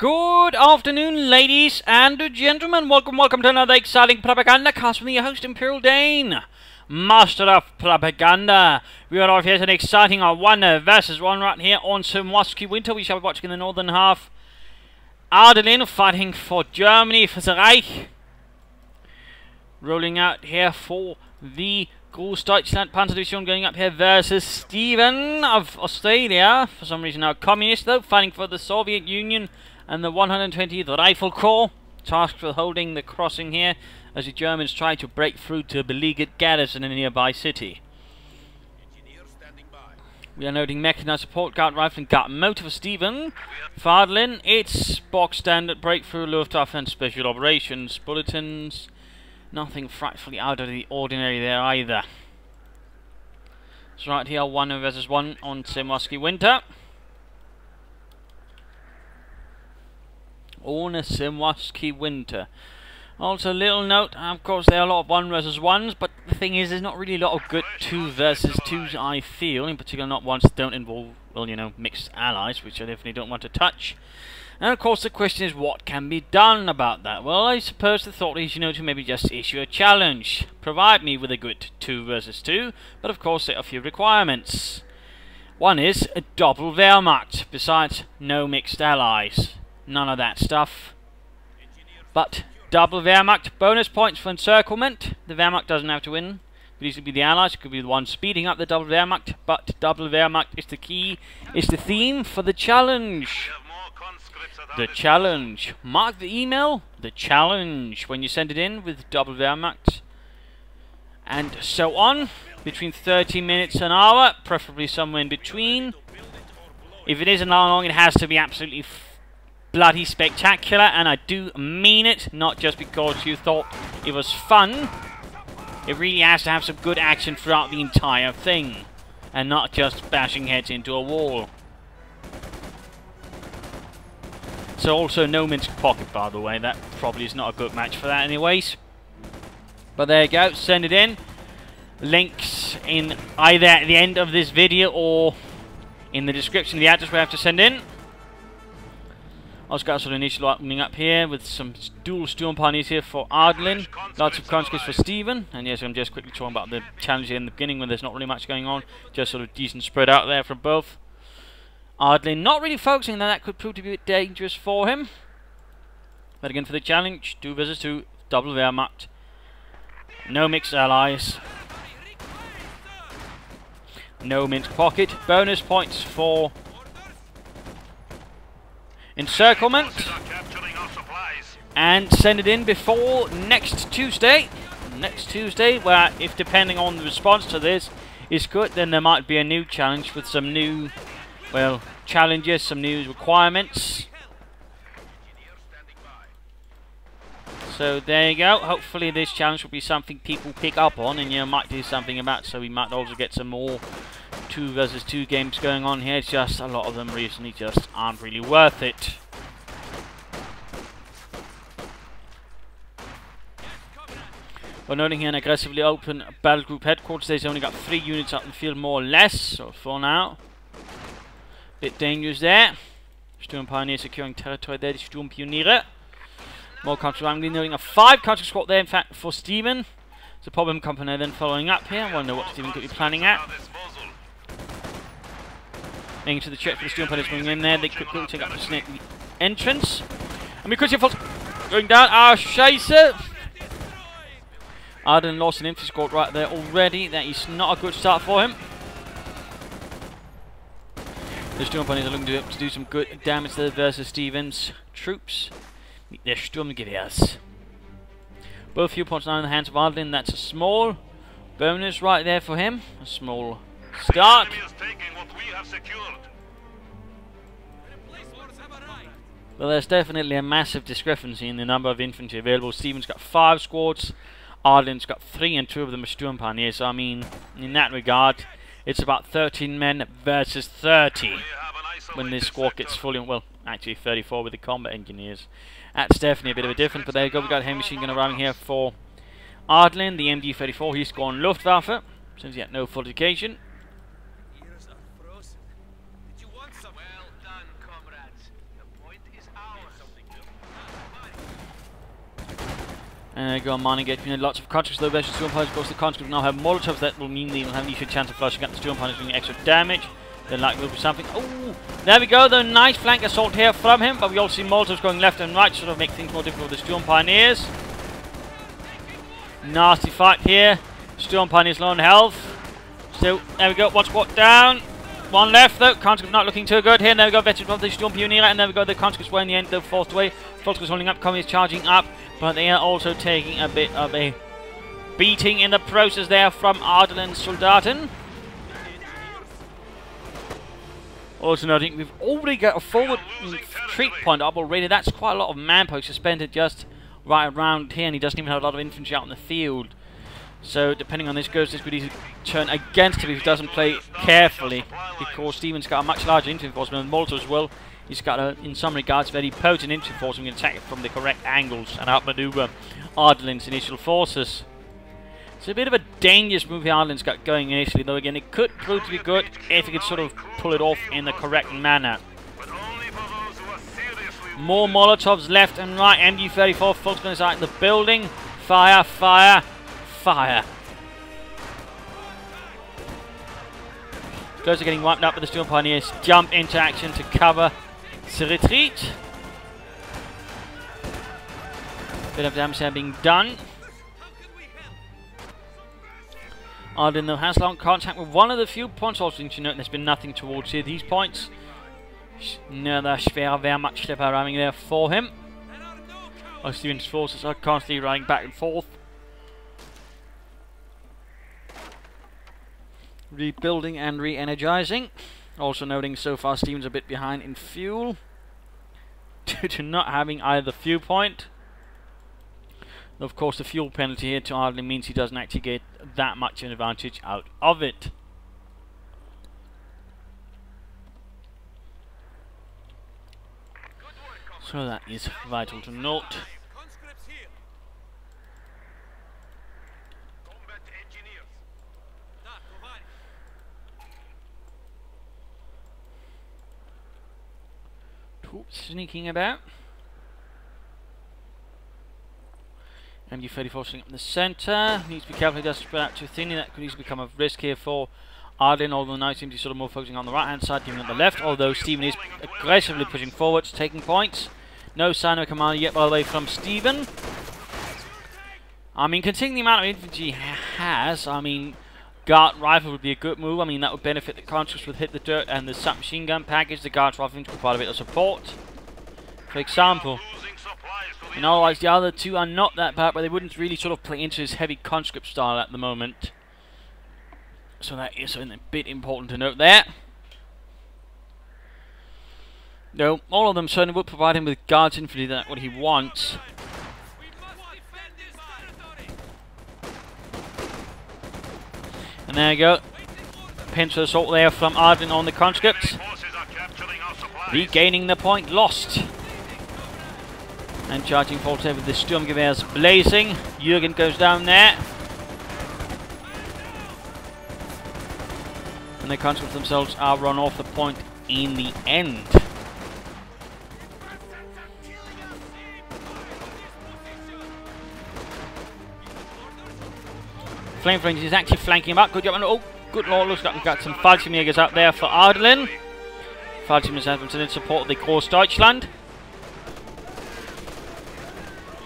Good afternoon, ladies and gentlemen. Welcome to another exciting Propagandacast with me, your host, Imperial Dane, Master of Propaganda. We are off here to an exciting 1 versus 1 right here on CoH2 Winter. We shall be watching in the northern half. Ardelin fighting for Germany, for the Reich. Rolling out here for the Großdeutschland Panzer Division, going up here versus Stephenn of Australia. For some reason now communist though, fighting for the Soviet Union and the 120th Rifle Corps, tasked with holding the crossing here as the Germans try to break through to a beleaguered garrison in a nearby city. We are noting mechanized support guard rifle and guard motor for Stephenn. For Ardelin, it's box standard breakthrough Luftwaffe and special operations bulletins. Nothing frightfully out of the ordinary there either. So right here, 1 versus 1 on CoH2 Winter. On a CoH2 Winter. Also, little note, of course, there are a lot of 1 versus 1s, but the thing is, there's not really a lot of good 2 versus 2s, I feel. In particular, not ones that don't involve, well, you know, mixed allies, which I definitely don't want to touch. And of course, the question is, what can be done about that? Well, I suppose the thought is, you know, to maybe just issue a challenge. Provide me with a good 2 versus 2, but of course, there are a few requirements. One is a double Wehrmacht, besides no mixed allies. None of that stuff. But double Wehrmacht, bonus points for encirclement. The Wehrmacht doesn't have to win. It could easily be the allies, it could be the one speeding up the double Wehrmacht, but double Wehrmacht is the key, is the theme for the challenge. The challenge. Mark the email, the challenge, when you send it in with double Wehrmacht. And so on, between 30 minutes and an hour, preferably somewhere in between. If it is an hour long, it has to be absolutely bloody spectacular, and I do mean it, not just because you thought it was fun. It really has to have some good action throughout the entire thing, and not just bashing heads into a wall. So also no Minsk Pocket, by the way. That probably is not a good match for that anyways. But there you go, send it in. Links in either at the end of this video or in the description of the address where you have to send in. Also got sort of initial opening up here with some dual Sturm Pioneers here for Ardelin. Lots of conscripts for Stephenn. And yes, I'm just quickly talking about the challenge here in the beginning when there's not really much going on. Just sort of decent spread out there from both. Ardelin not really focusing, that could prove to be a bit dangerous for him. But again, for the challenge, 2 versus 2, double Wehrmacht. No mixed allies. No Minsk Pocket. Bonus points for encirclement. And send it in before next Tuesday. Next Tuesday, where if depending on the response to this is good, then there might be a new challenge with some new, well, challenges, some new requirements. So there you go. Hopefully this challenge will be something people pick up on and, you know, might do something about, so we might also get some more 2 versus 2 games going on here. It's just a lot of them recently just aren't really worth it. We're noting here an aggressively open battle group headquarters. They've only got 3 units out in the field, more or less, so for now. Bit dangerous there. Sturm Pioneer securing territory there, the Sturm Pioniere. More country, I'm noting a 5 country squad there, in fact, for Stephenn. The problem company then following up here. I wonder what Stephenn could be planning at. Making to the check for the Sturm Pioneers going in there. They could take up the snake entrance. And because you're going down. Ah, Scheiße! Arden lost an infantry squad right there already. That is not a good start for him. The Sturm Pioneers are looking to do some good damage there versus Stephenn's troops. Meet their Sturmgewehrs. Both viewpoints now in the hands of Ardelin. That's a small bonus right there for him. A small start. Well, there's definitely a massive discrepancy in the number of infantry available. Stephenn's got 5 squads. Ardelin's got 3, and 2 of them are Sturm Pioneers. So, I mean, in that regard, it's about 13 men versus 30 when this squad gets fully, well, actually 34 with the combat engineers. That's definitely a bit of a difference, but there you go. We've got a heavy machine gun arriving here for Ardelin, the MD-34. He's gone Luftwaffe, since he had no fortification. And go on mining gate. Lots of conscripts though versus Storm Pilots. Of course, the conscripts now have Molotovs. That will mean they will have an easier chance of flushing up the Storm Pilots doing extra damage. Then like will be something. Oh, there we go. The nice flank assault here from him. But we also see Molotovs going left and right, sort of make things more difficult for the Storm Pioneers. Nasty fight here. Storm Pioneers low on health. So there we go. One squad down. One left though. Conscripts not looking too good here. And there we go. Veterans of the Storm Pioneer. And there we go. The conscripts were in the end though forced away. Volkswagen's holding up. Commies charging up. But they are also taking a bit of a beating in the process there from Ardelin Soldaten. Also noting we've already got a forward retreat point up already. That's quite a lot of manpower suspended just right around here, and he doesn't even have a lot of infantry out in the field. So depending on this goes, this could easily turn against him if he doesn't play carefully, because Stephenn's got a much larger infantry force, and Molotov as well. He's got a, in some regards, very potent infantry force, and we can attack it from the correct angles and outmaneuver Ardelin's initial forces. It's a bit of a dangerous move Ardelin's got going initially, though again it could prove to be good if he could sort of pull it off in the correct manner. More Molotovs left and right. MG-34 Volkswagen is out in the building. Fire, fire, fire. Those are getting wiped up, but the Storm Pioneers jump into action to cover the retreat. Bit of damage there being done. Ardelin though has long contact with one of the few points. Also, you note there's been nothing towards here. These points. Another schwere Wehrmachtschlepper arriving there for him. While Stephenn's forces are constantly running back and forth. Rebuilding and re-energizing. Also noting so far Stephenn's a bit behind in fuel due to not having either fuel point. Of course, the fuel penalty here to Ardelin means he doesn't actually get that much of an advantage out of it. So that is vital to note. Troops sneaking about. MG-34 sitting up in the centre. Needs to be careful he doesn't spread out too thinly. That could easily become a risk here for Ardelin, although now seems to be sort of more focusing on the right hand side, giving on the left, although Stephenn is aggressively pushing forwards, taking points. No sign of a commander yet, by the way, from Stephenn. I mean, considering the amount of infantry he has, I mean, Guard Rifle would be a good move. I mean, that would benefit the conscripts with Hit the Dirt and the submachine gun package. The Guard Rifle would provide a bit of support. For example. And otherwise, the other two are not that bad, but they wouldn't really sort of play into his heavy conscript style at the moment. So that is a bit important to note there. No, all of them certainly would provide him with guards infantry. That's what he wants. And there you go. Pincer assault there from Ardelin on the conscripts. Regaining the point lost. And charging forward with the Sturmgewehrs blazing. Jürgen goes down there. And the conscripts themselves are run off the point in the end. Flame Flames is actually flanking him up. Good job. And oh, good lord, looks like we've got some Fallschirmjägers out there for Ardelin. Fallschirmjägers have been in support of the Großdeutschland.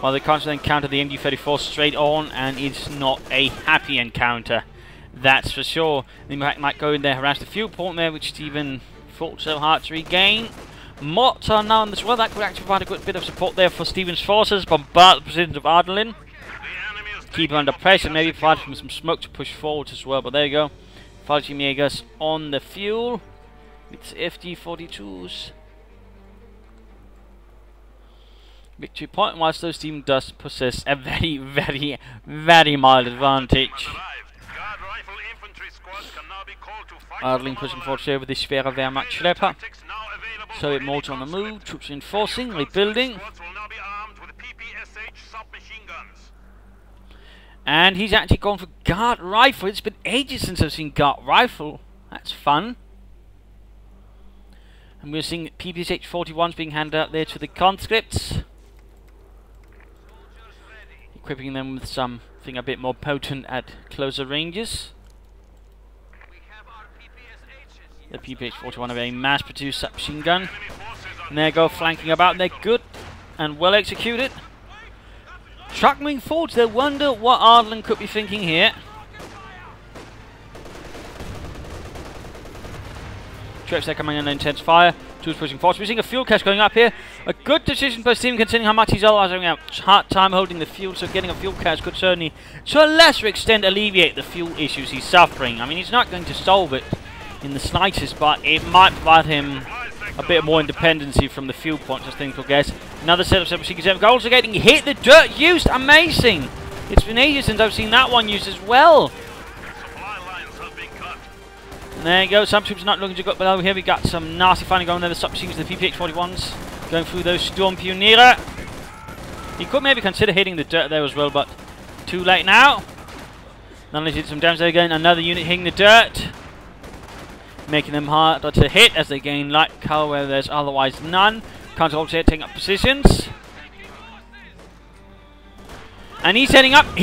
While the conscripts encounter the MG-34 straight on, and it's not a happy encounter. That's for sure. They might go in there, harass the fuel point there, which Stephenn fought so hard to regain. Mots are now in this well. That could actually provide a good bit of support there for Stephenn's forces. Bombard the positions of Ardelin. Keep him under pressure, maybe provide him some smoke to push forward as well. But there you go. Fallschirmjägers on the fuel. It's FG-42s. Victory point, whilst those team does possess a very, very, very mild advantage. Ardelin pushing forward here with the schwere Wehrmachtschlepper. Soviet mortar on the move, troops reinforcing, rebuilding. And he's actually gone for Guard Rifle. It's been ages since I've seen Guard Rifle. That's fun. And we're seeing PPSH-41s being handed out there to the conscripts. equipping them with something a bit more potent at closer ranges. The PPH-41 have a mass-produced submachine gun. And they go flanking about. They're good and well executed. Truck moving forwards. They wonder what Ardelin could be thinking here. Troops are coming under intense fire. Tools pushing forward. We're seeing a fuel cache going up here. A good decision by Stephenn, considering how much he's otherwise having a hard time holding the fuel. So getting a fuel cache could certainly, to a lesser extent, alleviate the fuel issues he's suffering. I mean, he's not going to solve it in the slightest, but it might provide him a bit more independency from the fuel points, I think, we'll guess. Another set of submachine guns. Also getting hit. The dirt used. Amazing. It's been ages since I've seen that one used as well. And there you go. Some troops are not looking too good, but over here we got some nasty fighting going there. The submachines, the PPH-41s going through those Storm Pioneer. He could maybe consider hitting the dirt there as well, but too late now. Not only did some damage there again, another unit hitting the dirt, making them harder to hit as they gain light cover where there's otherwise none. Counter also taking up positions. And he's setting up a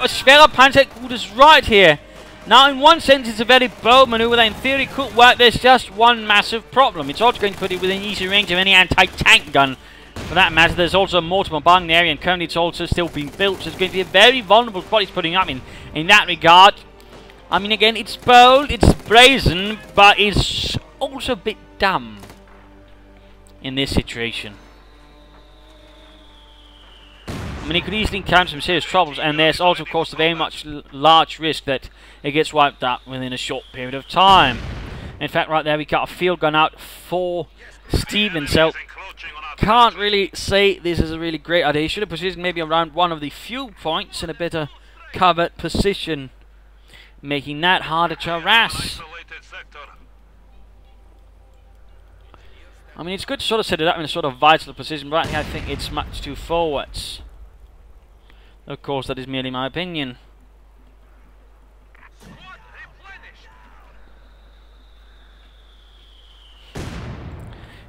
Schwerpanzergutes right here. Now in one sense it's a very bold maneuver that in theory could work. There's just one massive problem. It's also going to put it within easy range of any anti-tank gun. For that matter, there's also a mortar bombarding area, and currently it's also still being built, so it's going to be a very vulnerable spot he's putting up in that regard. I mean, again, it's bold, it's brazen, but it's also a bit dumb in this situation. I mean, he could easily encounter some serious troubles, and there's also, of course, a very much large risk that it gets wiped out within a short period of time. In fact, right there, we got a field gun out for Stephenn, so can't really say this is a really great idea. He should have positioned maybe around one of the fuel points in a better covered position, making that harder to harass. I mean, it's good to sort of set it up in a sort of vital position, but I think it's much too forwards. Of course, that is merely my opinion.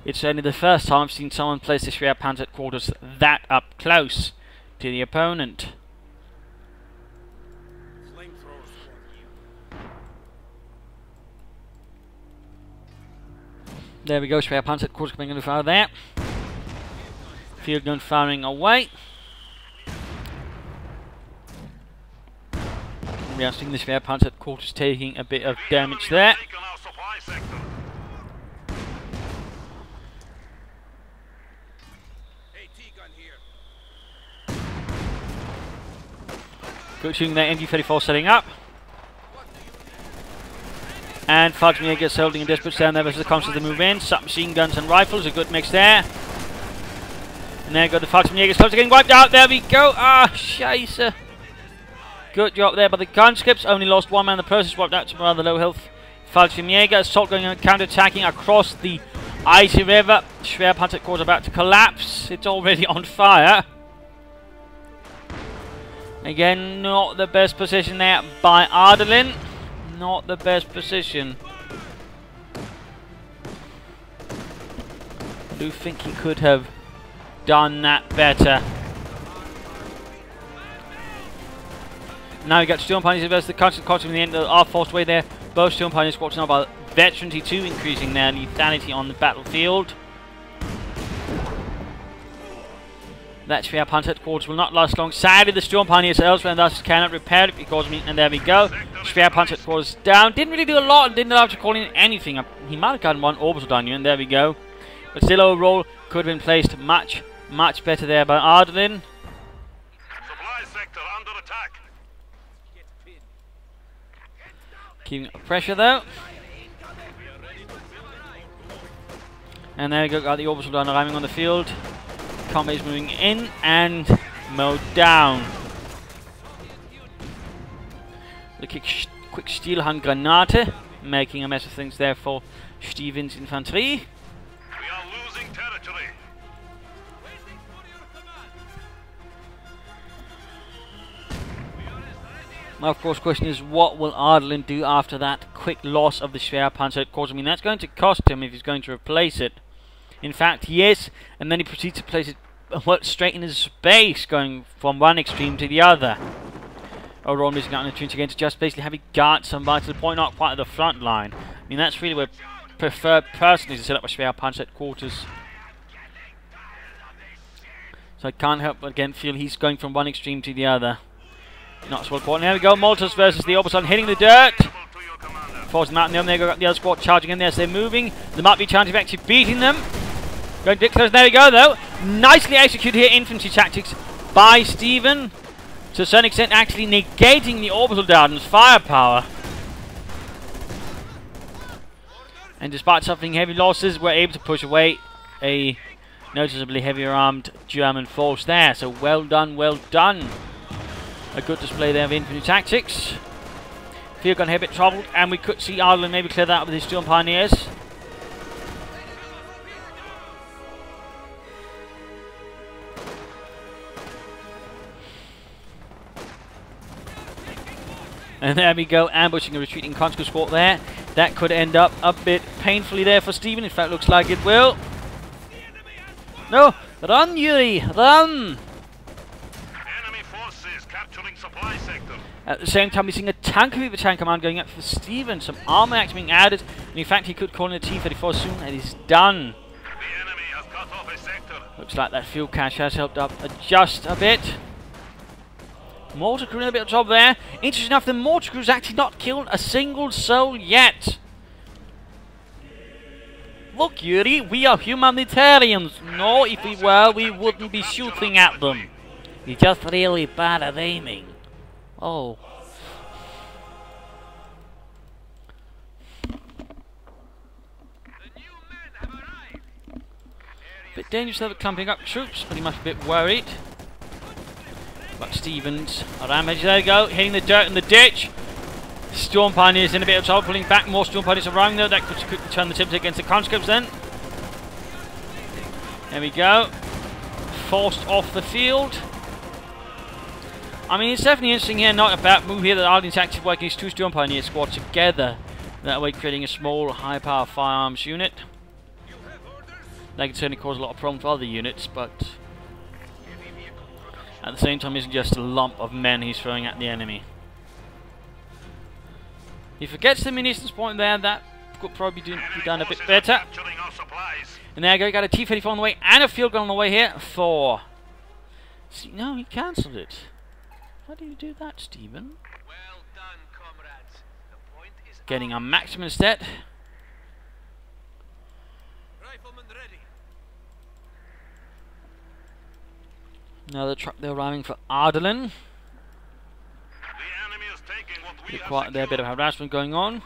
It's certainly the first time I've seen someone place the Schwerpanzer quarters that up close to the opponent. There we go, Schwerpanzer quarters coming in fire there. Field gun firing away. We are seeing the Schwerpanzer quarters taking a bit of damage there. Good shooting there, MG-34 setting up. And Fallschirmjäger holding a desperate stand there versus the constants to move in. Submachine guns and rifles, a good mix there. And there go the Fallschirmjägers, close to getting wiped out. There we go. Ah, scheisse. Good job there by the conscripts. Only lost one man. The process wiped out some rather low health Fallschirmjäger. Assault going on, counter-attacking across the icy river. Schwerpanzer corps about to collapse. It's already on fire. Again, not the best position there by Ardelin. Not the best position. I do think he could have done that better. Now we got Storm Pioneers versus the constant cost in the end of our forced way there. Both Storm Pioneer squads now by veteran T2, increasing their lethality on the battlefield. That Schwerpanzer headquarters will not last long. Sadly, the Storm Pioneers are elsewhere and thus cannot repair it because, and there we go. Schwerpanzer headquarters down. Didn't really do a lot and didn't allow to call in anything. He might have gotten one orbital down here, and there we go. But still, overall, could have been placed much, much better there by Ardelin. Supply sector under attack. Keeping up pressure though. And there we go, got the orbital down arriving on the field. Combat is moving in and mowed down. The quick steel Handgranate, making a mess of things there for Stephenn's infantry. We are losing territory. Now, of course, the question is, what will Ardelin do after that quick loss of the Schwerpanzer? Of course, I mean, that's going to cost him if he's going to replace it. In fact, yes, and then he proceeds to place it went straight in his space, going from one extreme to the other. Overall, missing out on the opportunity again to just basically have it guard somebody to the point, not quite at the front line. I mean, that's really where I prefer personally to set up a spare punch headquarters. So I can't help but again feel he's going from one extreme to the other. Not so well caught. There we go, Maltas versus the opposite, hitting the dirt. Forcing them out in the there, got the other squad charging in there, so they're moving. There might be a chance of actually beating them. Going a bit close, there we go though. Nicely executed here, infantry tactics by Stephenn. To a certain extent actually negating the orbital Dardan's firepower. And despite suffering heavy losses, we're able to push away a noticeably heavier armed German force there. So well done, well done. A good display there of infantry tactics. Field gun here a bit troubled, and we could see Ardelin maybe clear that up with his Storm Pioneers. And there we go, ambushing a retreating conscript squad there. That could end up a bit painfully there for Stephenn. In fact, looks like it will. No! Run, Yuri! Run! Enemy forces capturing supply sector. At the same time, we're seeing a tank command going up for Stephenn. Some armor actually being added. And in fact, he could call in a T-34 soon, and he's done. The enemy has cut off a sector. Looks like that fuel cache has helped up just a bit. Mortar crew in a bit of trouble there. Interesting enough, the mortar crew's actually not killed a single soul yet. Look, Yuri, we are humanitarians. No, if we were, we wouldn't be shooting at them. You're just really bad at aiming. Oh. Bit dangerous though, clumping up troops, but he must be a bit worried. But Stephenn's ramage, there you go, hitting the dirt in the ditch. Storm Pioneers in a bit of trouble, pulling back more Storm Pioneers around though. That could quickly turn the tips against the conscripts then. There we go. Forced off the field. I mean, it's definitely interesting here, not a bad move here that Ardelin's actually working his two Storm Pioneer squads together. That way creating a small, high-power firearms unit. That can certainly cause a lot of problems for other units, but at the same time, isn't just a lump of men he's throwing at the enemy. He forgets the munitions point there. That could probably be done a bit better. And there you go. You got a T-34 on the way and a field gun on the way here for. See, no, he cancelled it. How do you do that, Stephenn? Well done, comrades. The point is getting a maximum instead. Rifleman ready. Another truck there arriving for Ardelin. Quite a bit of harassment going on.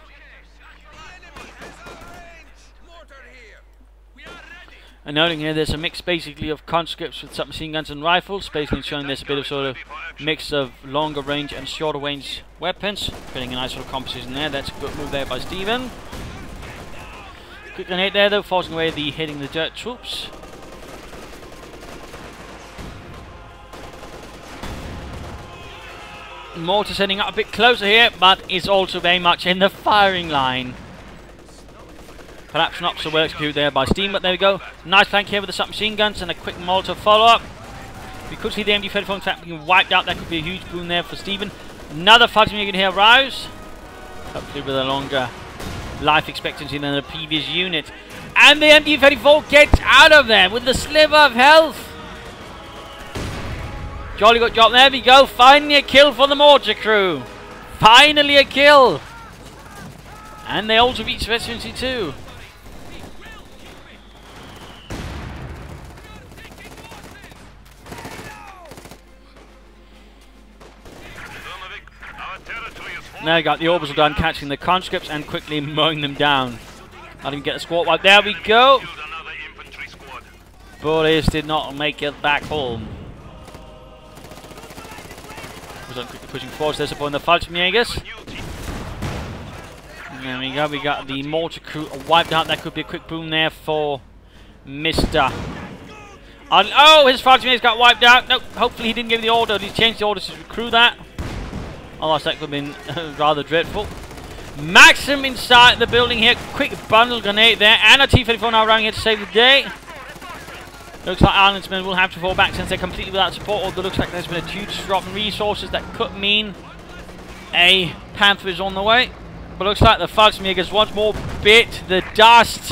And noting here there's a mix basically of conscripts with submachine guns and rifles, basically showing there's a bit of sort of mix of longer range and shorter range weapons, creating a nice sort of composition there. That's a good move there by Stephenn. Quick grenade there though, forcing away the hitting the dirt troops. Mortar setting up a bit closer here, but is also very much in the firing line. Perhaps not so well executed there by Stephenn, but there we go. Nice flank here with the submachine guns and a quick Molotov follow-up. We could see the MD-34 in fact being wiped out. That could be a huge boon there for Stephenn. Another fighting you can hear rouse. Hopefully with a longer life expectancy than the previous unit. And the MD-34 gets out of there with the sliver of health. Jolly good job. There we go. Finally a kill for the mortar crew. Finally a kill. And they also reach efficiency too. Now you got the orbital done catching the conscripts and quickly mowing them down. Not even get a squad wipe. There we go. Bullies did not make it back home. Was quickly pushing forward. There's upon the Fallschirmjägers. There we go. We got the mortar crew wiped out. That could be a quick boom there for Mr. Oh, his Fallschirmjägers got wiped out. Nope. Hopefully he didn't give the order. He changed the order to recruit that. Otherwise that could have been rather dreadful. Maxim inside the building here. Quick bundle grenade there. And a T-34 now running here to save the day. Looks like Ardelin's men will have to fall back since they're completely without support, although looks like there's been a huge drop in resources that could mean a Panther is on the way. But looks like the Volksjägers once more bit the dust.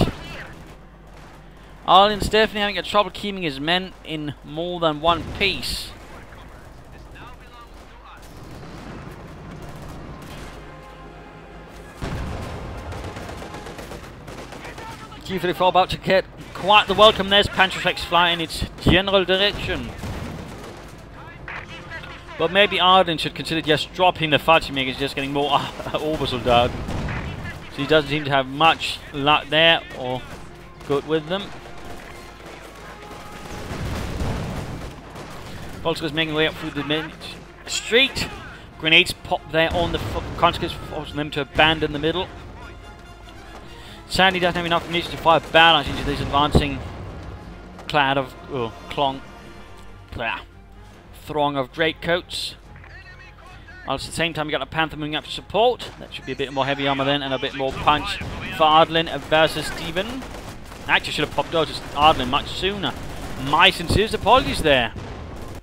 Ardelin's definitely having a trouble keeping his men in more than one piece. This now belongs to us. T-34 about to get quite the welcome. There's Panzerschrecks flying in its general direction. But maybe Ardelin should consider just dropping the Volksjägers, just getting more Obersoldaten. So he doesn't seem to have much luck there, or good with them. Volksjägers making their way up through the main street. Grenades pop there on the conscripts, forcing them to abandon the middle. Sadly, doesn't have enough ammunition to fire balance into this advancing cloud of throng of greatcoats. While at the same time, we got a Panther moving up to support. That should be a bit more heavy armor then, and a bit more punch for Ardelin versus Stephenn. Actually, should have popped out to Ardelin much sooner. My sincerest apologies there.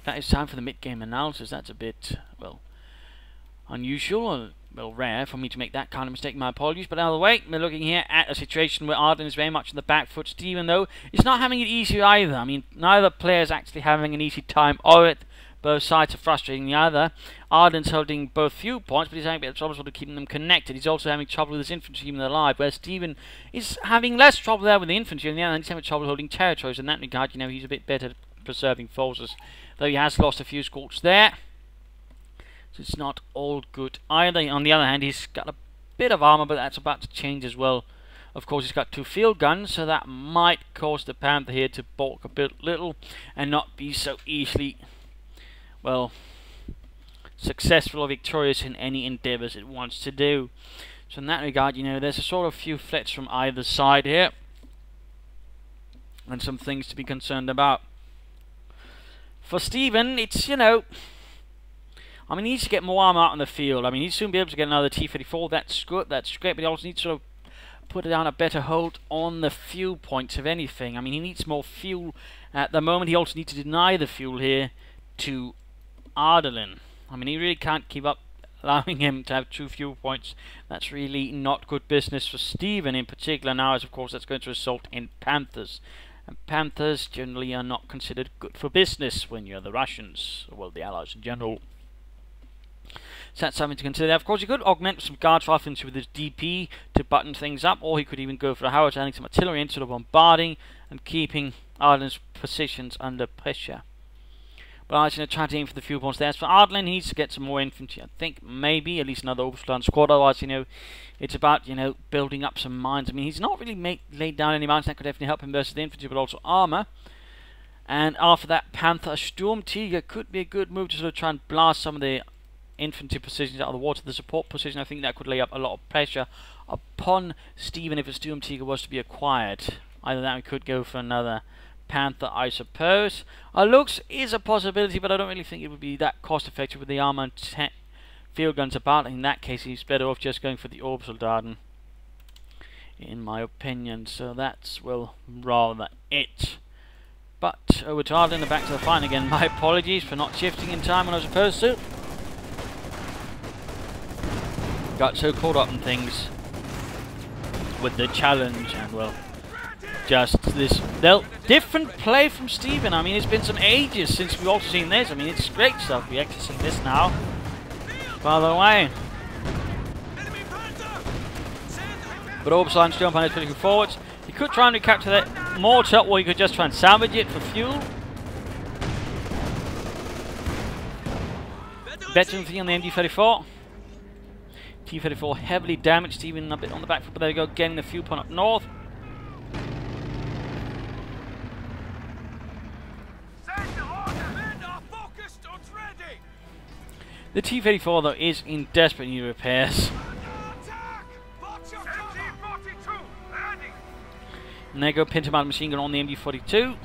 That is time for the mid-game analysis. That's a bit, well, unusual. Well, rare for me to make that kind of mistake. My apologies. But out of the way, we're looking here at a situation where Ardelin is very much on the back foot. Stephenn, though, is not having it easy either. I mean, neither player is actually having an easy time of it. Both sides are frustrating the other. Ardelin's holding both few points, but he's having a bit of trouble sort of keeping them connected. He's also having trouble with his infantry even alive, where Stephenn is having less trouble there with the infantry. On the other hand, he's having trouble holding territories. In that regard, you know, he's a bit better at preserving forces, though he has lost a few squads there. So it's not all good either. On the other hand, he's got a bit of armor, but that's about to change as well. Of course, he's got 2 field guns, so that might cause the Panther here to balk a bit little and not be so easily, well, successful or victorious in any endeavours it wants to do. So in that regard, you know, there's a sort of few threats from either side here, and some things to be concerned about. For Stephenn, it's, you know, I mean, he needs to get more armor out on the field. I mean, he'd soon be able to get another T-34. That's good, that's great, but he also needs to sort of put down a better hold on the fuel points, of anything. I mean, he needs more fuel at the moment. He also needs to deny the fuel here to Ardelin. I mean, he really can't keep up allowing him to have 2 fuel points. That's really not good business for Stephenn in particular now, as of course that's going to result in Panthers. And Panthers generally are not considered good for business when you're the Russians, well, the Allies in general. So that's something to consider. Of course, he could augment some guards rifle with his DP to button things up, or he could even go for the Howitzer, adding some artillery in, sort of bombarding and keeping Ardelin's positions under pressure. But I'm going to try to aim for the fuel points there. As for Ardelin, he needs to get some more infantry. I think maybe at least another Oberstleutnant squad. Otherwise, you know, it's about, you know, building up some mines. I mean, he's not really laid down any mines that could definitely help him versus the infantry, but also armor. And after that, Panther Sturmtiger could be a good move to sort of try and blast some of the infantry positions out of the water. The support position, I think that could lay up a lot of pressure upon Stephenn if a Sturmtiger was to be acquired. Either that, we could go for another Panther, I suppose. Looks is a possibility, but I don't really think it would be that cost effective with the armor and field guns about. In that case, he's better off just going for the Obersoldaten, in my opinion. So that's, well, rather it. But over to Ardelin, back to the fight again. My apologies for not shifting in time when I was supposed to. Got so caught up in things with the challenge, and well, just this different play from Stephenn. I mean, it's been some ages since we've also seen this. I mean, it's great stuff. We actually see this now. By the way, but Oberstleutnant jump on is pushing forwards. He could try and recapture that mortar, or he could just try and salvage it for fuel. Better than on the MG-34. T-34 heavily damaged, even a bit on the back foot, but there we go, getting the fuel point up north. The T-34 though is in desperate need of repairs. And there go Pintermount machine gun on the MG-42.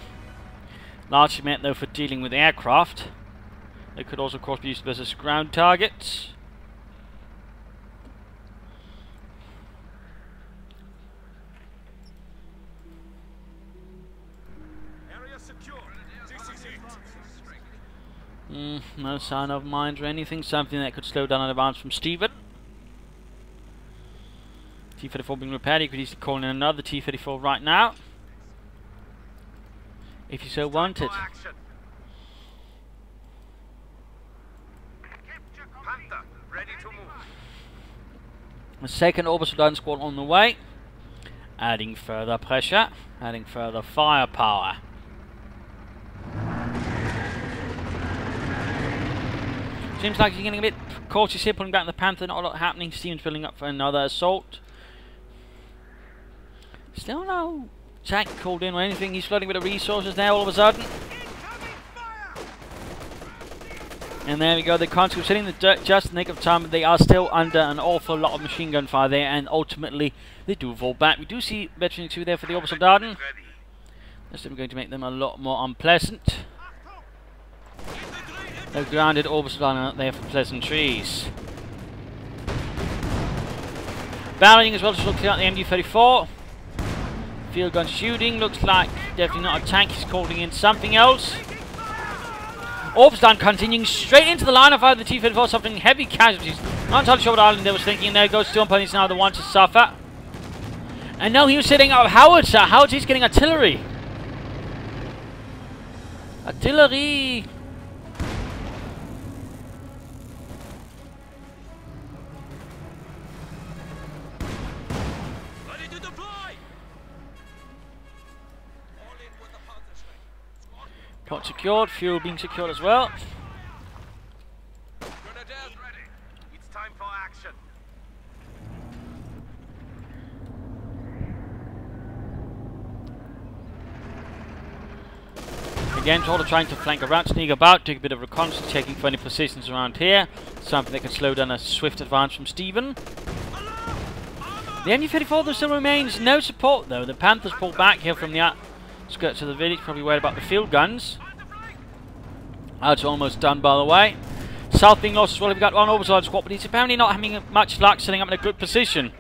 Largely meant though for dealing with aircraft. It could also of course be used versus ground targets. Area secure. No sign of mines or anything. Something that could slow down an advance from Stephenn. T-34 being repaired. You could easily call in another T-34 right now, if you so wanted. Panther, ready to move. The second orbital gun squad on the way, adding further pressure, adding further firepower. Seems like you're getting a bit cautious here, pulling back the Panther. Not a lot happening. Steven's building up for another assault. Still no tank called in or anything. He's flooding with the resources there all of a sudden. And there we go. The conscripts hitting the dirt just in the nick of time, but they are still under an awful lot of machine gun fire there, and ultimately they do fall back. We do see veteran 2 there for the orbital Dardan. That's going to make them a lot more unpleasant. No grounded orbital Dardan out there for pleasant trees. Barreling as well, just looking at the MG-34. Field gun shooting, looks like definitely not a tank, he's calling in something else. Orbital continuing straight into the line of fire of the T-34, suffering heavy casualties. Not entirely sure what Ardelin there was thinking. There goes Steel Pony's now the one to suffer. And no, he was setting up howitzer. Howitzer getting artillery. Artillery. Ready to deploy! Plot secured, fuel being secured as well. Grenadiers ready. It's time for action. Again, Troller trying to flank around, sneak about, take a bit of reconnaissance, checking for any positions around here. Something that can slow down a swift advance from Stephenn. The MG-34 though still remains. No support though. The Panthers pull back here from the outskirts of the village, probably worried about the field guns. That's almost done, by the way. South being lost as well. We've got one orbital squad, but he's apparently not having much luck setting up in a good position.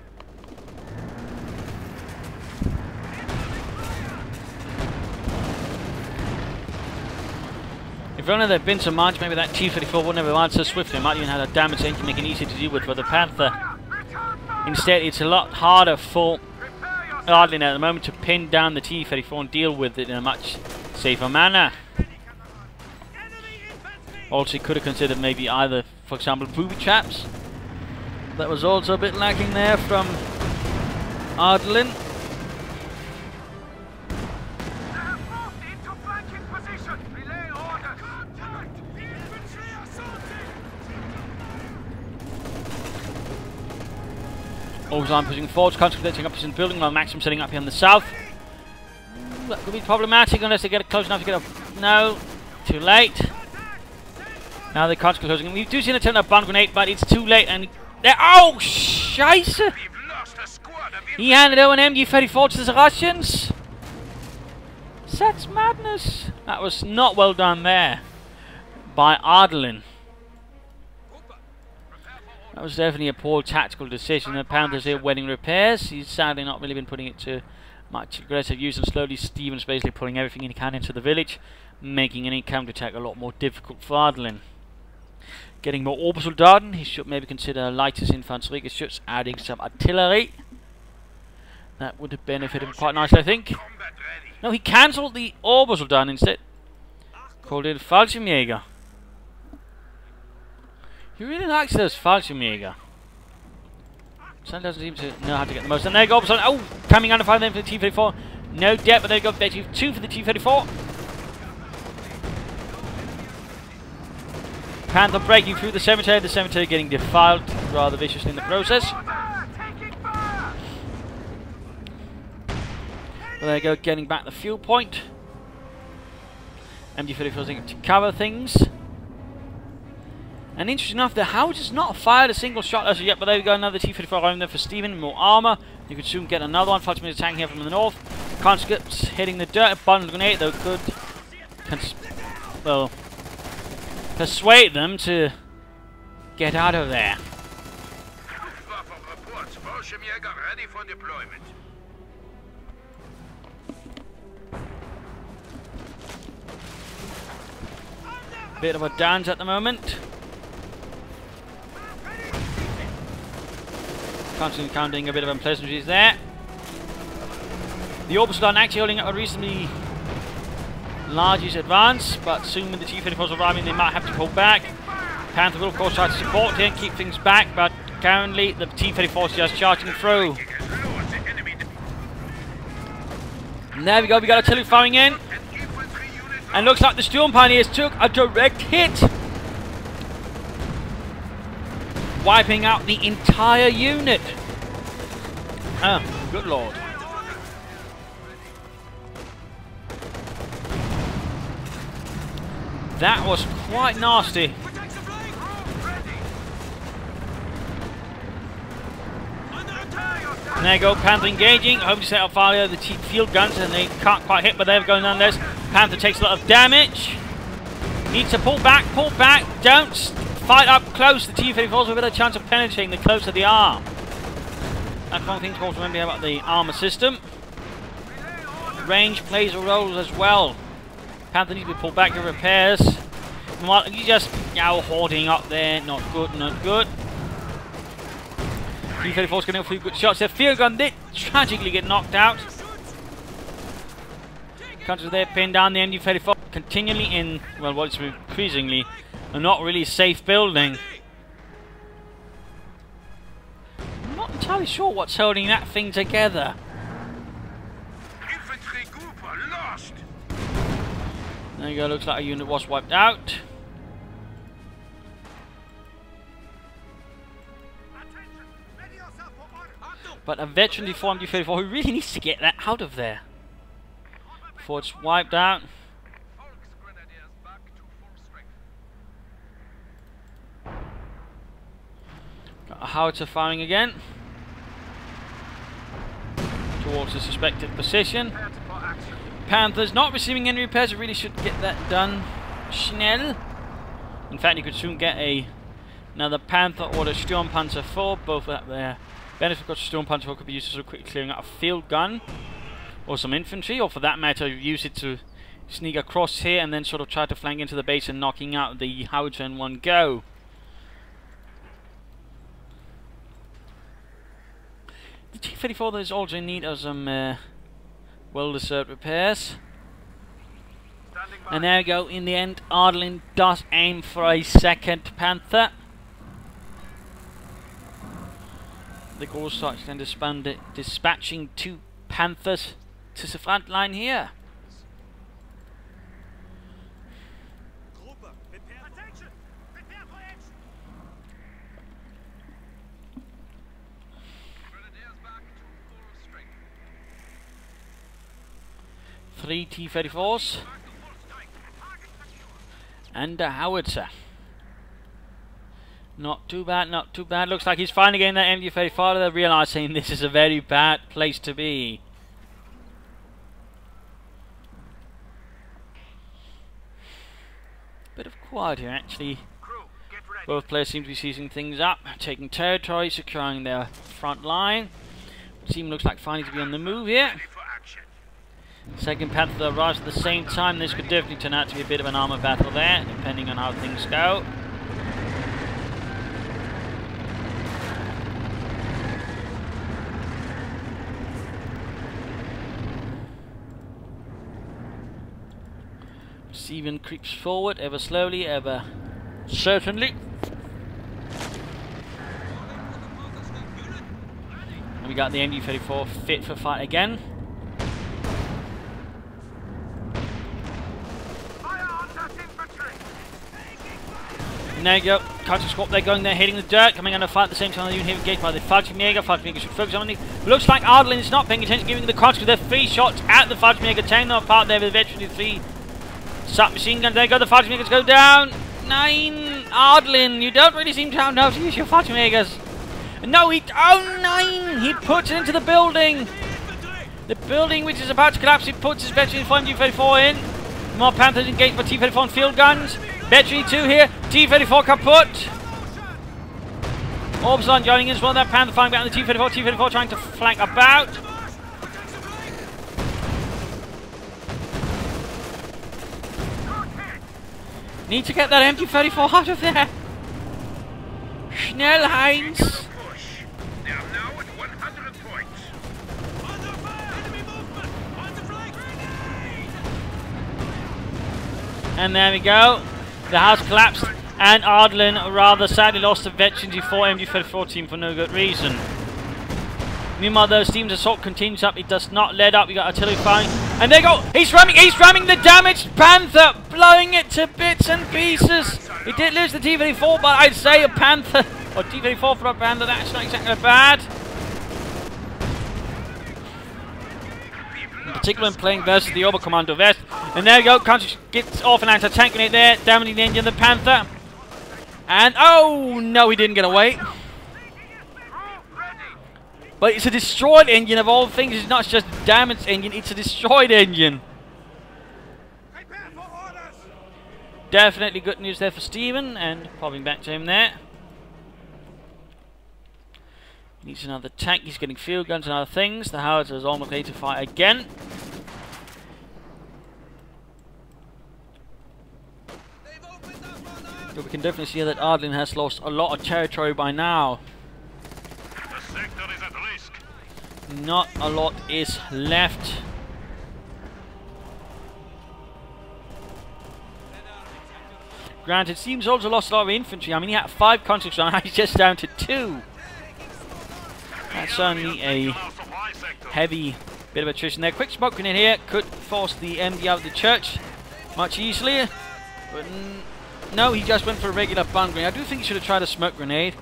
If only there'd been some margin, maybe that T-34 wouldn't have advanced so swiftly. It might even have a damage that can make it easier to deal with for the Panther. Instead, it's a lot harder for Ardelin at the moment to pin down the T-34 and deal with it in a much safer manner. Also, he could have considered maybe either, for example, booby traps. That was also a bit lacking there from Ardelin. Overtime pushing forward, concentrating up in the building while Maxim setting up here in the south. That could be problematic unless they get close enough to get a... No, too late. Now they're constantly closing. We do see an attempt at a bomb grenade, but it's too late. And they're... Oh, scheisse! He handed over an MG-34 to the Russians. That's madness. That was not well done there by Ardelin. That was definitely a poor tactical decision. The Panthers here waiting repairs. He's sadly not really been putting it to much aggressive use, and slowly Stephen's basically pulling everything he can into the village, making any counterattack a lot more difficult for Ardelin. Getting more orbital Dardan, he should maybe consider lighter infantry just adding some artillery. That would have benefited him quite nicely, I think. No, he cancelled the orbital Dardan instead. Called in Fallschirmjäger. He really likes those Fallschirmjäger. Sun doesn't seem to know how to get the most. And there goes. Oh, coming under fire then for the T-34. No depth, but there goes Objective 2 for the T-34. Panther breaking through the cemetery getting defiled rather viciously in the process. Well, there you go, getting back the fuel point. MG-34 to cover things. And interesting enough, the Howitzer has not fired a single shot as of yet, but there we go, another T-34 arriving there for Stephenn, more armour. You could soon get another one, 5 minutes attacking here from the north. Conscripts hitting the dirt, bundle grenade, though could, well, persuade them to get out of there. Reports, Fallschirmjäger ready for deployment. Bit of a dance at the moment. Constantly encountering a bit of unpleasantries there. The Orbison actually holding up a reasonably largish advance, but soon with the T-34s arriving, they might have to pull back. Panther will of course try to support here and keep things back, but currently the T-34s just charging through. And there we go, we got artillery firing in. And looks like the Storm Pioneers took a direct hit, wiping out the entire unit. Oh, good lord. That was quite nasty. And there you go, Panther engaging, hoping to set up fire the field guns, and they can't quite hit, but they're going nonetheless. Panther takes a lot of damage. Needs to pull back, don't fight up close. The T-34s with a chance of penetrating the closer they are. That's one thing to also remember about the armor system. Range plays a role as well. Panther needs to be pulled back to repairs. Well, you just hoarding up there, not good, not good. T-34's getting a few good shots. Their field gun did tragically get knocked out. Counters there, pinned down the MD-34, continually in, well, what's increasingly a not really safe building. I'm not entirely sure what's holding that thing together. Infantry group are lost. There you go, looks like a unit was wiped out. But a veteran deformed MD-34 who really needs to get that out of there before it's wiped out. Got a howitzer firing again towards the suspected position. Panther's not receiving any repairs. It really should get that done schnell. In fact, you could soon get another Panther or the Sturmpanzer 4, both up there. Benefit of Sturmpanzer 4 could be used to sort of quickly clearing out a field gun or some infantry, or for that matter, use it to sneak across here and then sort of try to flank into the base and knocking out the howitzer in one go. The T-34 is also in need of some well-deserved repairs. And there we go, in the end, Ardelin does aim for a second Panther. The Gorsuch then dispatching 2 Panthers to the front line here. Three T-34s and a howitzer. Not too bad, not too bad. Looks like he's finally getting that MD-34. They're realizing this is a very bad place to be. Bit of quiet here, actually. Both players seem to be seizing things up, taking territory, securing their front line. Team looks like finally to be on the move here. Second Panther arrives at the same time. This could definitely turn out to be a bit of an armor battle there, depending on how things go. Stephenn creeps forward, ever slowly, ever certainly. And we got the MD-34 fit for fight again. And there you go, counter squad, they're going there, hitting the dirt, coming under fire at the same time. They're engaged by the Fallschirmjäger. Fallschirmjäger should focus on it. Looks like Ardelin is not paying attention, giving the counter with their 3 shots at the Fallschirmjäger, tearing them apart there with the veteran 3 submachine guns. There you go, the Fallschirmjägers go down. 9, Ardelin, you don't really seem to know how to use your Fallschirmjägers. No, oh 9, he puts it into the building. The building which is about to collapse, he puts his veteran 4 in. More Panthers engaged by T-34 and field guns. Veteran 2 here, T-34 kaput. Orbison joining in as well, that Panther firing back on the T-34, T-34 trying to flank about. Need to get that MG34 out of there. Schnell, Heinz. Push. They are now at 100 points. Under fire! Enemy movement! On the flank! Grenade! And there we go. The house collapsed. And Ardelin rather sadly lost the veteran G4 MG34 team for no good reason. Meanwhile, though, Stephen's assault continues up. It does not let up. We got artillery firing. And there you go. He's ramming the damaged Panther, blowing it to bits and pieces. He did lose the T-34, but I'd say a Panther, or T-34 for a Panther, that's not exactly bad. In particular, when playing versus the Oberkommando West. And there you go. Country gets off an anti-tank grenade there, damaging the engine of the Panther. And oh no, he didn't get away. But it's a destroyed engine of all things. It's not just a damaged engine, it's a destroyed engine. Definitely good news there for Stephenn, and popping back to him there. Needs another tank. He's getting field guns and other things. The howitzer is almost ready to fire again. But we can definitely see that Ardelin has lost a lot of territory by now. The sector is at risk. Not a lot is left. Granted, Stephen's also lost a lot of infantry. I mean, he had 5 conscripts on, now he's just down to 2. That's only a heavy bit of attrition there. Quick smoke grenade here could force the MD out of the church much easily. But no, he just went for a regular bun grenade. I do think he should have tried a smoke grenade.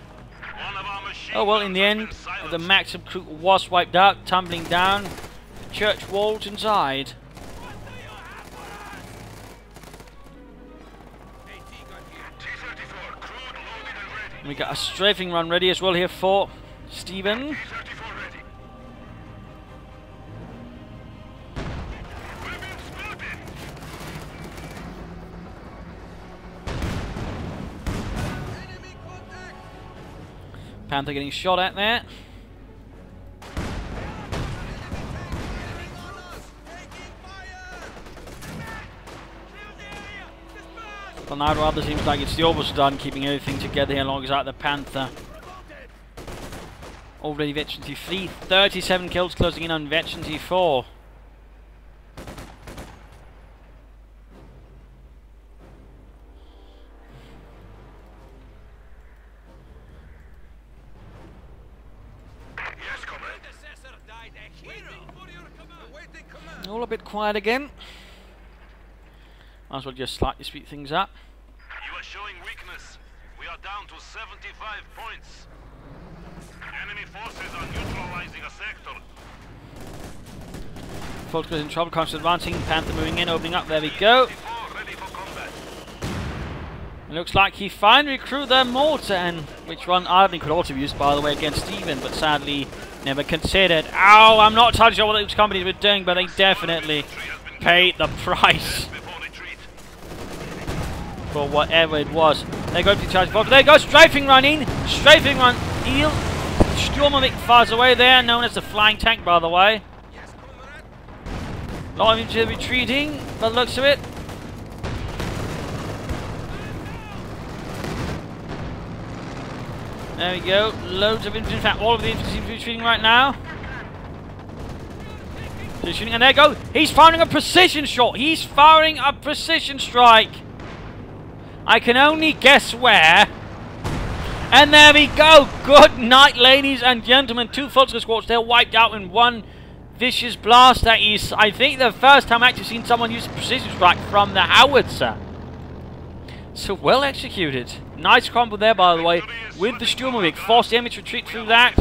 Oh well, in the end, the Maxim crew was wiped out, tumbling down the church walls inside. We got a strafing run ready as well here for Stephenn. Panther getting shot at there. But now rather seems like it's the Oberstdorf keeping everything together here alongside the Panther. Already Veteran T3, 37 kills closing in on Veteran T4. All a bit quiet again. Might as well just slightly speed things up. You are showing weakness. We are down to 75 points. Enemy forces are neutralizing a sector. Volkswagen in trouble, constant advancing, Panther moving in, opening up, there we go. Ready for combat. It looks like he finally recruited their mortar, and which one Ardelin could also have used, by the way, against Stephenn, but sadly never considered. Ow, I'm not entirely sure what those companies were doing, but they definitely paid the price for whatever it was. There goes the charge. There goes strafing run in. Strafing run. Eel. Sturmovik fires away there, known as the flying tank, by the way. A lot of infantry retreating, by the looks of it. There we go. Loads of infantry. In fact, all of the infantry seem to be retreating right now. They're shooting, and there you go. He's firing a precision shot. He's firing a precision strike. I can only guess where. And there we go. Good night, ladies and gentlemen. 2 Volkswagen squads. They're wiped out in one vicious blast. That is, I think, the first time I've actually seen someone use a precision strike from the howitzer. So well executed. Nice combo there, by the way, with the Sturmovik. Forced the enemy to retreat through that.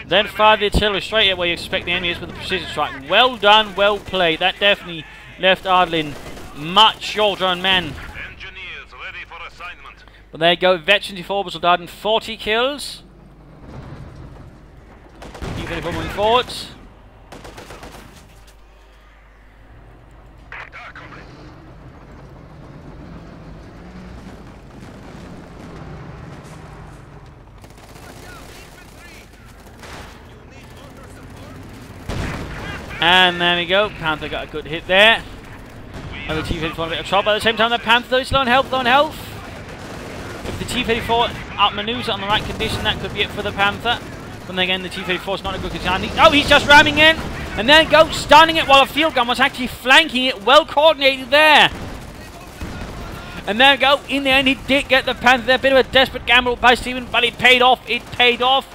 Then fire the artillery straight at where you expect the enemy is with the precision strike. Well done, well played. That definitely left Ardelin much shorter on men. But there you go, Veteran T4 was died in 40 kills. Keep it moving forwards. And there we go, Panther got a good hit there. And the T-34 in a bit of trouble. At the same time, the Panther though is low on health, low on health. If the T-34 outmaneuvers it on the right condition, that could be it for the Panther. But then again, the T-34 is not a good condition. Oh, he's just ramming in! And there it goes, stunning it while a field gun was actually flanking it. Well coordinated there. And there we go. In the end, he did get the Panther there. Bit of a desperate gamble by Stephenn, but it paid off. It paid off.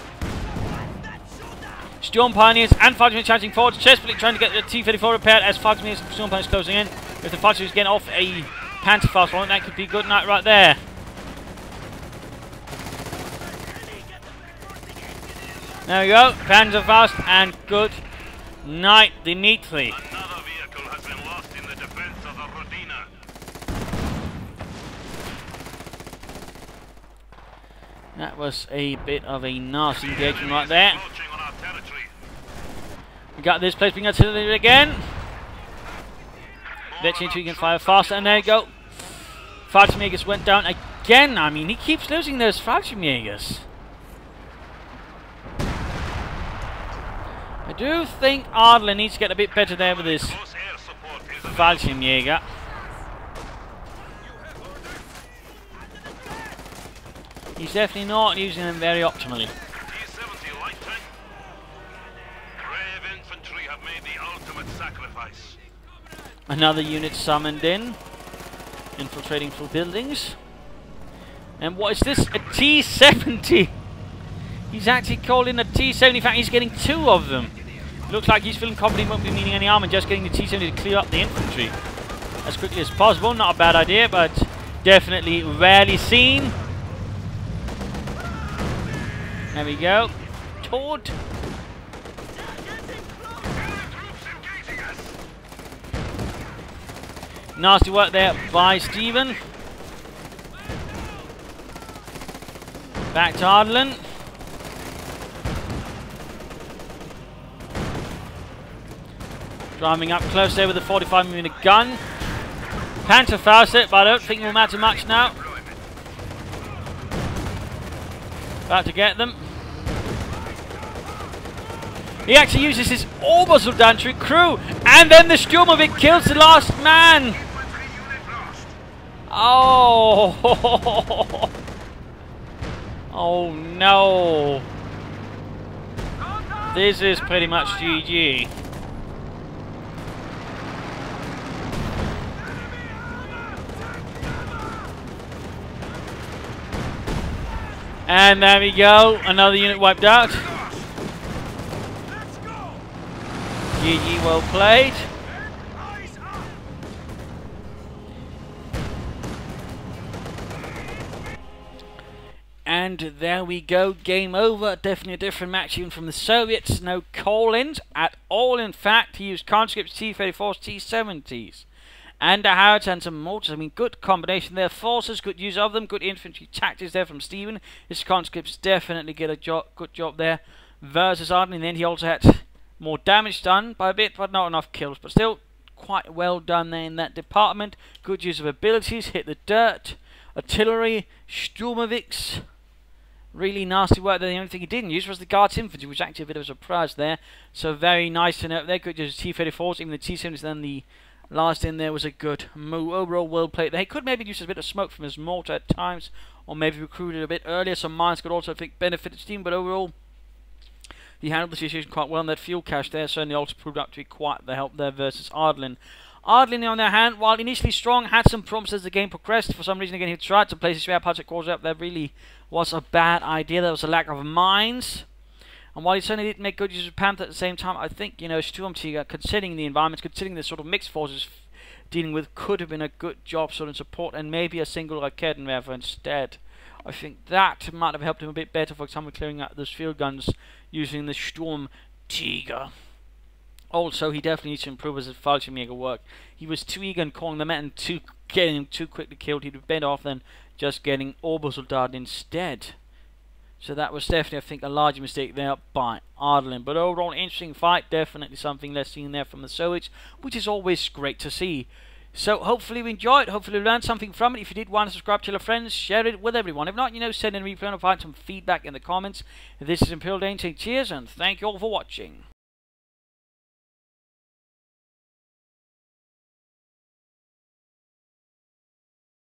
Storm Pioneers and Falcons charging forward, desperately trying to get the T-34 repaired as Falcons and Storm Pioneers closing in. If the Falcons get off a Panther fast one, that could be good night right there. There we go. Panther fast and good night, Dimitri. Another vehicle has been lost in the defense of the Rodina. That was a bit of a nasty engagement right there. Approaching on our territory. We got this place being artillery again. Let's see if we can fire faster. And there you go. Fallschirmjägers went down again. I mean, he keeps losing those Fallschirmjägers. I do think Ardelin needs to get a bit better there with his Close air support is available. Fallschirmjäger. He's definitely not using them very optimally. T-70 light tank. Brave infantry have made the ultimate sacrifice. Another unit summoned in, infiltrating through buildings. And what is this? A T-70! He's actually called in a T-70. In fact, he's getting two of them. Looks like he's feeling confident he won't be needing any armor, just getting the T-70 to clear up the infantry as quickly as possible. Not a bad idea, but definitely rarely seen. There we go. Tord. Nasty work there by Stephenn. Back to Ardelin. Driving up close there with a 45mm gun. Panther fouls it, but I don't think it will matter much now. About to get them. He actually uses his Obersoldaten crew, and then the Sturmovik kills the last man. Oh, oh no! This is pretty much GG. And there we go, another unit wiped out. GG, well played. And there we go, game over. Definitely a different match even from the Soviets. No call-ins at all. In fact, he used conscripts, T-34s, T-70s. And a howitzer and some mortars. I mean, good combination there. Forces, good use of them. Good infantry tactics there from Stephenn. His conscripts definitely get a good job there. Versus Arden. In the end, he also had more damage done by a bit, but not enough kills. But still, quite well done there in that department. Good use of abilities. Hit the dirt. Artillery. Sturmoviks. Really nasty work there. The only thing he didn't use was the Guards infantry, which is actually a bit of a surprise there. So very nice to note there. Good use of T-34s. Even the T-70s, then the last in there was a good move. Overall, well played. They could maybe use a bit of smoke from his mortar at times, or maybe recruited a bit earlier. Some mines could also, I think, benefit his team, but overall, he handled the situation quite well. And that fuel cache there certainly also proved up to be quite the help there versus Ardelin. Ardelin, on the other hand, while initially strong, had some problems as the game progressed. For some reason, again, he tried to place his spare parts at cores up. That really was a bad idea. There was a lack of mines. And while he certainly didn't make good use of Panther at the same time, I think, you know, Sturmtiger, considering the environments, considering the sort of mixed forces dealing with, could have been a good job sort of support, and maybe a single Raketenwerfer instead. I think that might have helped him a bit better, for example, clearing out those field guns using the Sturmtiger. Also, he definitely needs to improve his Fallschirmjäger work. He was too eager in calling them out and getting him too quickly killed. He'd be better off than just getting Obersoldaten instead. So that was definitely, I think, a large mistake there by Ardelin. But overall, interesting fight. Definitely something less seen there from the Soviets, which is always great to see. So hopefully you enjoyed. Hopefully you learned something from it. If you did, want to subscribe, tell your friends, share it with everyone. If not, you know, send in a replay and find some feedback in the comments. This is Imperial Dane saying cheers and thank you all for watching.